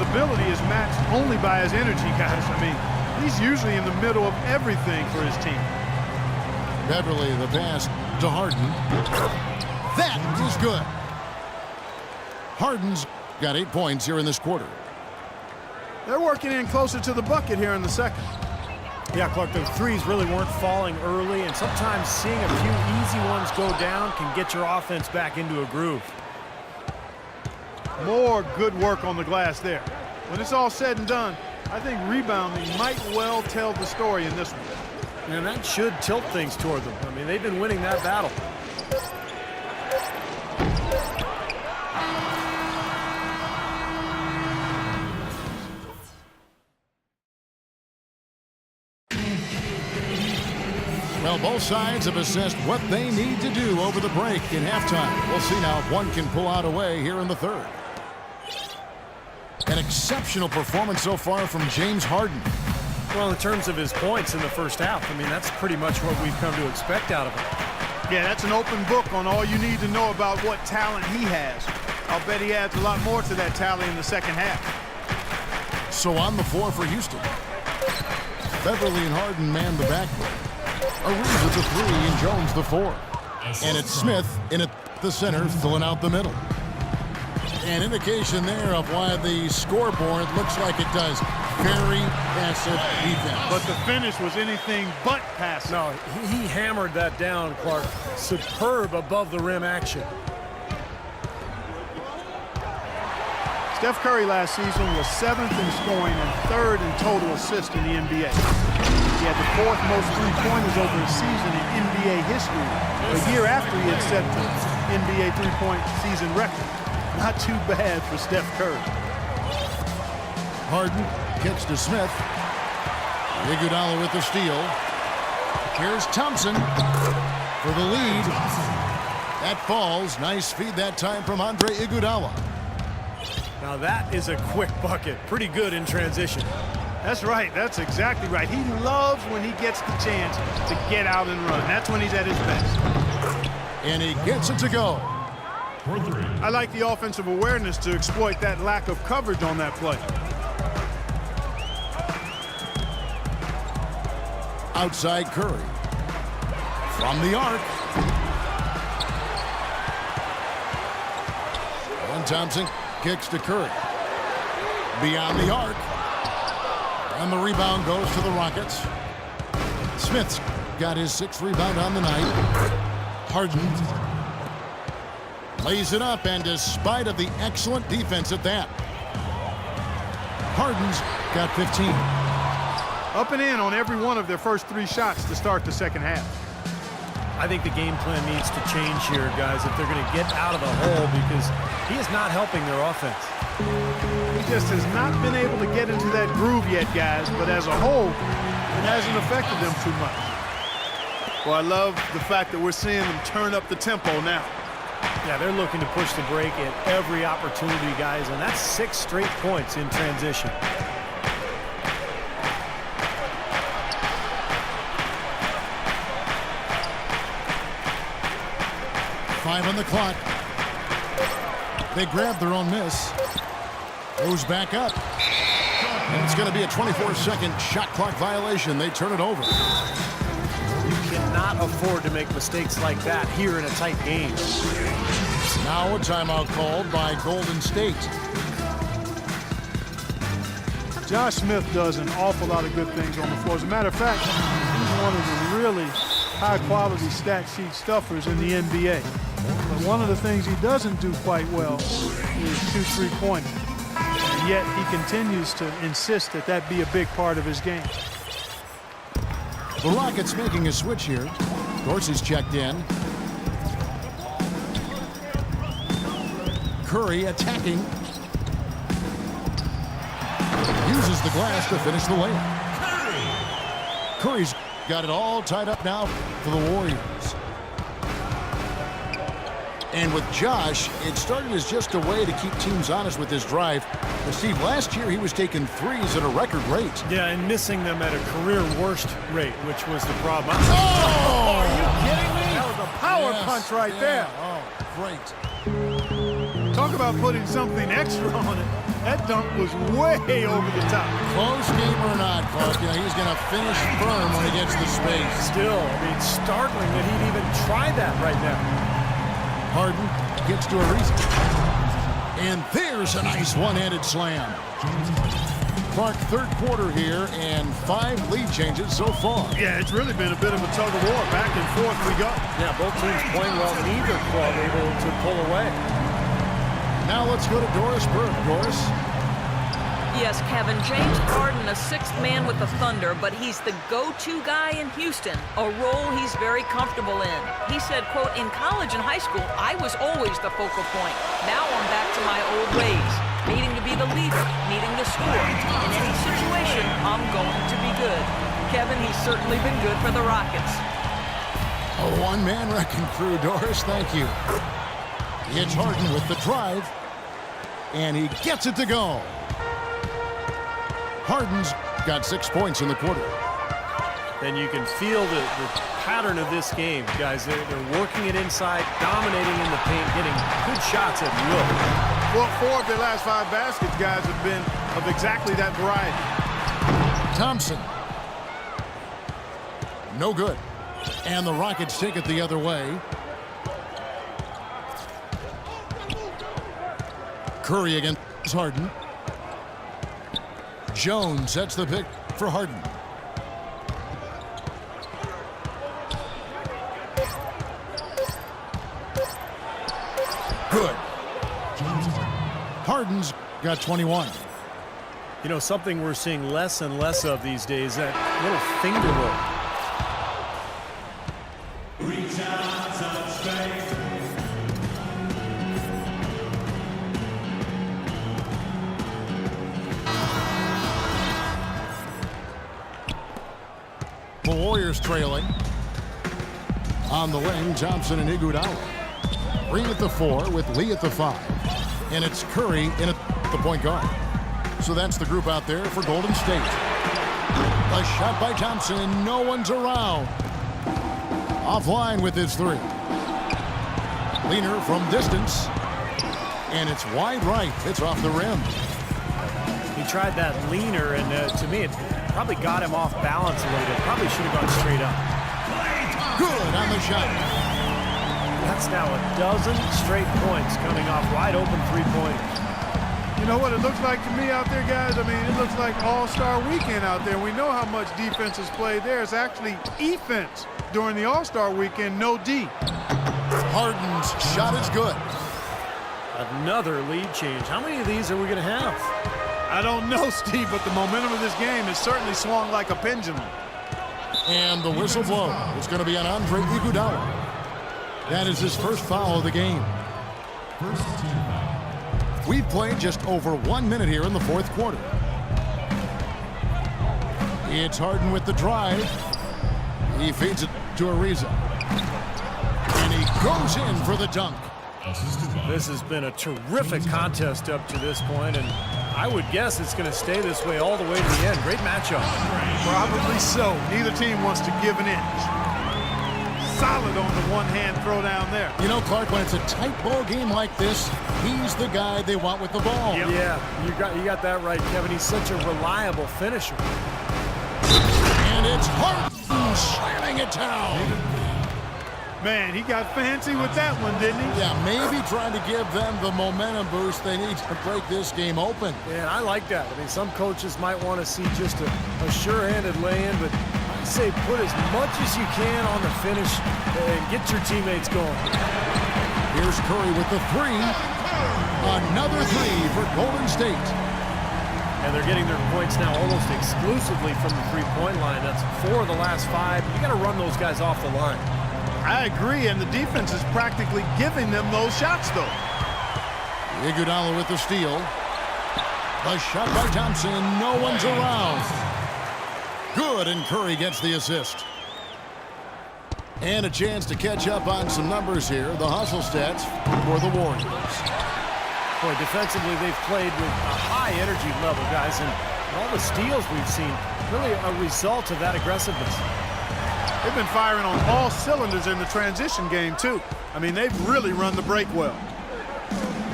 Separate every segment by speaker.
Speaker 1: ability is matched only by his energy, guys. I mean, he's usually in the middle of everything for his team.
Speaker 2: Beverly, the pass to Harden. That is good. Harden's got 8 points here in this quarter.
Speaker 1: They're working in closer to the bucket here in the second.
Speaker 3: Yeah, Clark, those threes really weren't falling early, and sometimes seeing a few easy ones go down can get your offense back into a groove.
Speaker 1: More good work on the glass there. When it's all said and done, I think rebounding might well tell the story in this one.
Speaker 3: And that should tilt things toward them. I mean, they've been winning that battle.
Speaker 2: Well, both sides have assessed what they need to do over the break in halftime. We'll see now if one can pull out a way here in the third. An exceptional performance so far from James Harden.
Speaker 3: Well, in terms of his points in the first half, I mean, that's pretty much what we've come to expect out of him.
Speaker 1: Yeah, that's an open book on all you need to know about what talent he has. I'll bet he adds a lot more to that tally in the second half.
Speaker 2: So on the floor for Houston. Beverly and Harden man the backcourt. Ariza the 3 and Jones the 4. And it's Smith in at the center filling out the middle. An indication there of why the scoreboard looks like it does. Very passive defense.
Speaker 1: But the finish was anything but passive.
Speaker 3: No, he hammered that down, Clark. Superb above the rim action.
Speaker 1: Steph Curry last season was 7th in scoring and 3rd in total assists in the NBA. He had the 4th most three-pointers over a season in NBA history, a year after he had set the NBA three-point season record. Not too bad for Steph Curry.
Speaker 2: Harden kicks to Smith. Iguodala with the steal. Here's Thompson for the lead. That falls. Nice feed that time from Andre Iguodala.
Speaker 3: Now that is a quick bucket. Pretty good in transition.
Speaker 1: That's right. That's exactly right. He loves when he gets the chance to get out and run. That's when he's at his best.
Speaker 2: And he gets it to go.
Speaker 1: I like the offensive awareness to exploit that lack of coverage on that play.
Speaker 2: Outside Curry. From the arc. And Thompson kicks to Curry. Beyond the arc. And the rebound goes to the Rockets. Smith's got his 6th rebound on the night. Harden lays it up, and despite of the excellent defense at that, Harden's got 15.
Speaker 1: Up and in on every one of their first 3 shots to start the second half.
Speaker 3: I think the game plan needs to change here, guys, if they're going to get out of the hole, because he is not helping their offense.
Speaker 1: He just has not been able to get into that groove yet, guys, but as a whole, it hasn't affected them too much. Well, I love the fact that we're seeing them turn up the tempo now.
Speaker 3: Yeah, they're looking to push the break at every opportunity, guys, and that's 6 straight points in transition.
Speaker 2: Five on the clock. They grab their own miss. Goes back up. And it's going to be a 24-second shot clock violation. They turn it over.
Speaker 3: You cannot afford to make mistakes like that here in a tight game.
Speaker 2: Now a timeout called by Golden State.
Speaker 1: Josh Smith does an awful lot of good things on the floor. As a matter of fact, he's one of the really high-quality stat sheet stuffers in the NBA. But one of the things he doesn't do quite well is shoot three-pointers. And yet he continues to insist that that be a big part of his game.
Speaker 2: The Rockets making a switch here. Dorsey's checked in. Curry attacking. Uses the glass to finish the layup. Curry's got it all tied up now for the Warriors. And with Josh, it started as just a way to keep teams honest with his drive. But Steve, last year he was taking threes at a record rate.
Speaker 3: Yeah, and missing them at a career worst rate, which was the problem.
Speaker 1: Oh! Are you kidding me? That was a power punch right there.
Speaker 2: Oh, great.
Speaker 1: Talk about putting something extra on it. That dunk was way over the top.
Speaker 2: Close game or not, Clark, he's going to finish firm when he gets the space.
Speaker 3: Still, I mean, startling that he'd even try that right now.
Speaker 2: Harden gets to Ariza. And there's a nice one-handed slam. Clark, third quarter here, and 5 lead changes so far.
Speaker 1: Yeah, it's really been a bit of a tug-of-war. Back and forth we go.
Speaker 3: Yeah, both teams playing well. Neither club able to pull away.
Speaker 2: Now let's go to Doris Burke. Doris?
Speaker 4: Yes, Kevin. James Harden, a sixth man with the Thunder, but he's the go-to guy in Houston, a role he's very comfortable in. He said, quote, in college and high school, I was always the focal point. Now I'm back to my old ways, needing to be the leader, needing to score. In any situation, I'm going to be good. Kevin, he's certainly been good for the Rockets.
Speaker 2: A one-man wrecking crew, Doris. Thank you. It's Harden with the drive, and he gets it to go. Harden's got 6 points in the quarter.
Speaker 3: And you can feel the pattern of this game, guys. They're working it inside, dominating in the paint, getting good shots at will.
Speaker 1: Well, 4 of their last 5 baskets, guys, have been of exactly that variety.
Speaker 2: Thompson. No good. And the Rockets take it the other way. Curry against Harden. Jones sets the pick for Harden. Good. Harden's got 21.
Speaker 3: You know, something we're seeing less and less of these days, that little finger roll.
Speaker 2: The Warriors trailing. On the wing, Thompson and Iguodala. Green at the 4 with Lee at the 5. And it's Curry in at the point guard. So that's the group out there for Golden State. A shot by Thompson. No one's around. Offline with his 3. Leaner from distance. And it's wide right. It's off the rim.
Speaker 3: He tried that leaner, and to me, it probably got him off balance a little bit. Probably should have gone straight up.
Speaker 2: Good on the shot.
Speaker 3: That's now a dozen straight points coming off wide open three-pointers.
Speaker 1: You know what it looks like to me out there, guys? I mean, it looks like All-Star Weekend out there. We know how much defense is played there. It's actually offense during the All-Star Weekend, no D.
Speaker 2: Harden's shot is good.
Speaker 3: Another lead change. How many of these are we going to have?
Speaker 1: I don't know, Steve, but the momentum of this game has certainly swung like a pendulum.
Speaker 2: And the whistle blows. It's going to be on Andre Iguodala. That is his first foul of the game. We've played just over 1 minute here in the fourth quarter. It's Harden with the drive. He feeds it to Ariza. And he goes in for the dunk.
Speaker 3: This has been a terrific contest up to this point, and I would guess it's going to stay this way all the way to the end. Great matchup.
Speaker 1: Probably so. Neither team wants to give an inch. Solid on the one-hand throw down there.
Speaker 2: You know, Clark, when it's a tight ball game like this, he's the guy they want with the ball.
Speaker 3: Yep. Yeah, you got that right, Kevin. He's such a reliable finisher.
Speaker 2: And it's Harden slamming it down.
Speaker 1: Man, he got fancy with that one, didn't he?
Speaker 2: Yeah, maybe trying to give them the momentum boost they need to break this game open.
Speaker 3: Man, I like that. I mean, some coaches might want to see just a sure-handed lay-in, but I say put as much as you can on the finish and get your teammates going.
Speaker 2: Here's Curry with the 3. Another 3 for Golden State.
Speaker 3: And they're getting their points now almost exclusively from the three-point line. That's 4 of the last 5. You got to run those guys off the line.
Speaker 1: I agree, and the defense is practically giving them those shots, though.
Speaker 2: Iguodala with the steal. The shot by Thompson. No one's around. Good, and Curry gets the assist. And a chance to catch up on some numbers here. The hustle stats for the Warriors.
Speaker 3: Boy, defensively, they've played with a high energy level, guys, and all the steals we've seen, really a result of that aggressiveness.
Speaker 1: They've been firing on all cylinders in the transition game, too. I mean, they've really run the break well.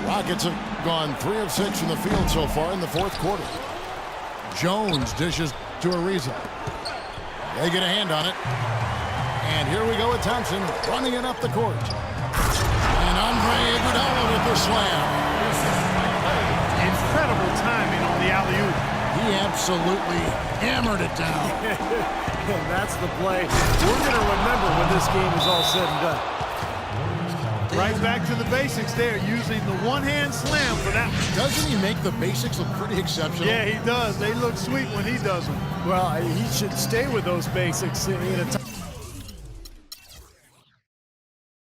Speaker 2: Rockets gone 3 of 6 from the field so far in the fourth quarter. Jones dishes to Ariza. They get a hand on it. And here we go with Thompson running it up the court. And Andre Iguodala with the slam.
Speaker 1: Incredible timing on the alley-oop.
Speaker 2: He absolutely hammered it down.
Speaker 3: And that's the play we're going to remember when this game is all said and done.
Speaker 1: Right back to the basics there, using the one-hand slam for that.
Speaker 2: Doesn't he make the basics look pretty exceptional?
Speaker 1: Yeah, he does. They look sweet when he does them.
Speaker 3: Well, he should stay with those basics in a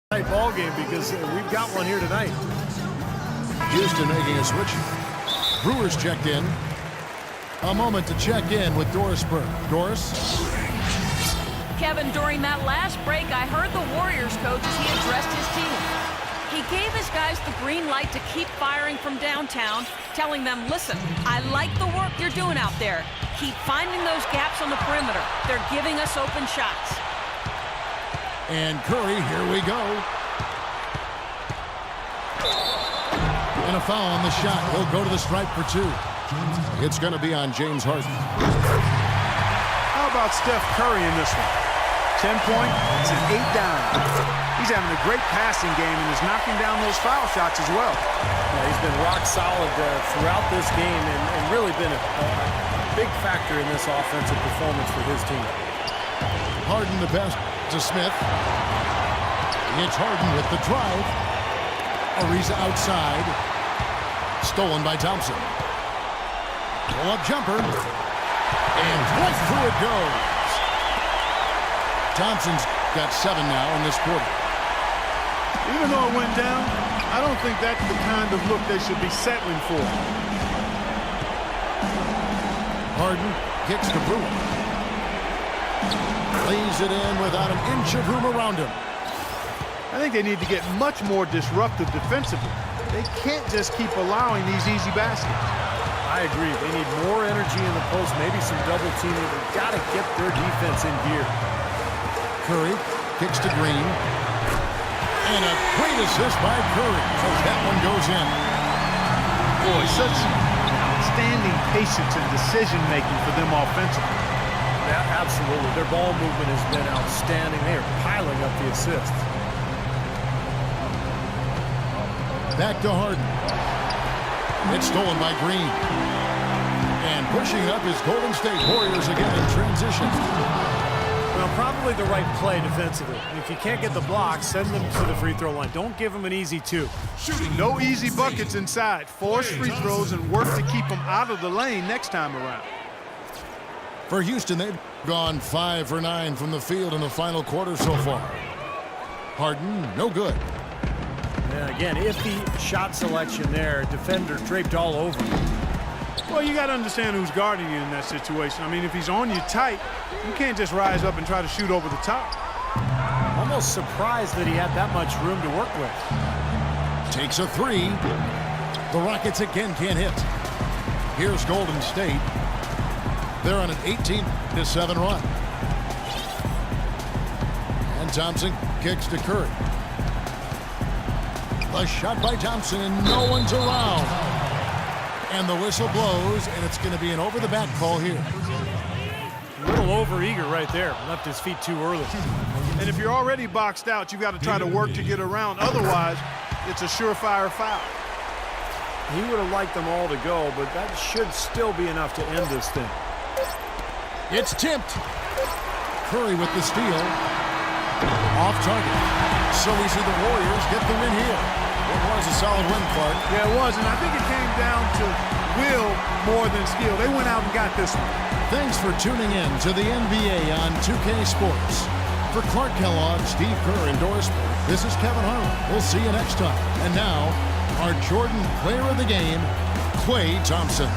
Speaker 3: tight ball game because we've got one here tonight.
Speaker 2: Houston making a switch. Brewers checked in. A moment to check in with Doris Burke. Doris?
Speaker 4: Kevin, during that last break, I heard the Warriors coach as he addressed his team. He gave his guys the green light to keep firing from downtown, telling them, listen, I like the work you're doing out there. Keep finding those gaps on the perimeter. They're giving us open shots.
Speaker 2: And Curry, here we go. And a foul on the shot. He'll go to the stripe for 2. It's going to be on James Harden.
Speaker 1: How about Steph Curry in this one?
Speaker 5: 10 points, it's an 8 down. He's having a great passing game and is knocking down those foul shots as well.
Speaker 3: Yeah, he's been rock solid throughout this game and really been a big factor in this offensive performance for his team.
Speaker 2: Harden the best to Smith. It's Harden with the drive. Ariza outside. Stolen by Thompson. Pull-up jumper. And right through it goes. Thompson's got 7 now in this quarter.
Speaker 1: Even though it went down, I don't think that's the kind of look they should be settling for.
Speaker 2: Harden kicks to Brewer. Lays it in without an inch of room around him.
Speaker 1: I think they need to get much more disruptive defensively. They can't just keep allowing these easy baskets.
Speaker 3: I agree. They need more energy in the post, maybe some double teaming. They've got to get their defense in gear.
Speaker 2: Curry kicks to Green. And a great assist by Curry as that one goes in.
Speaker 1: Boy, such outstanding patience and decision-making for them offensively.
Speaker 3: Yeah, absolutely. Their ball movement has been outstanding. They are piling up the assists.
Speaker 2: Back to Harden. It's stolen by Green. And pushing up is Golden State Warriors again in transition.
Speaker 3: Well, probably the right play defensively. If you can't get the block, send them to the free throw line. Don't give them an easy 2.
Speaker 1: No easy buckets inside. Force free throws and work to keep them out of the lane next time around.
Speaker 2: For Houston, they've gone 5 for 9 from the field in the final quarter so far. Harden, no good.
Speaker 3: Yeah, again, iffy shot selection there. Defender draped all over him.
Speaker 1: Well, you got to understand who's guarding you in that situation. I mean, if he's on you tight, you can't just rise up and try to shoot over the top.
Speaker 3: Almost surprised that he had that much room to work with.
Speaker 2: Takes a 3. The Rockets again can't hit. Here's Golden State. They're on an 18-7 run. And Thompson kicks to Curry. A shot by Thompson, and no one's around. And the whistle blows, and it's going to be an over-the-back call here.
Speaker 3: A little over-eager right there. Left his feet too early.
Speaker 1: And if you're already boxed out, you've got to try to work to get around. Otherwise, it's a surefire foul.
Speaker 3: He would have liked them all to go, but that should still be enough to end this thing.
Speaker 2: It's tipped. Curry with the steal. Off target. So we see the Warriors get the win here. It was a solid win, Clark.
Speaker 1: Yeah, it was, and I think it came down to will more than skill. They went out and got this one.
Speaker 2: Thanks for tuning in to the NBA on 2K Sports. For Clark Kellogg, Steve Kerr, and Doris Burke, this is Kevin Harlan. We'll see you next time. And now, our Jordan Player of the Game, Klay Thompson.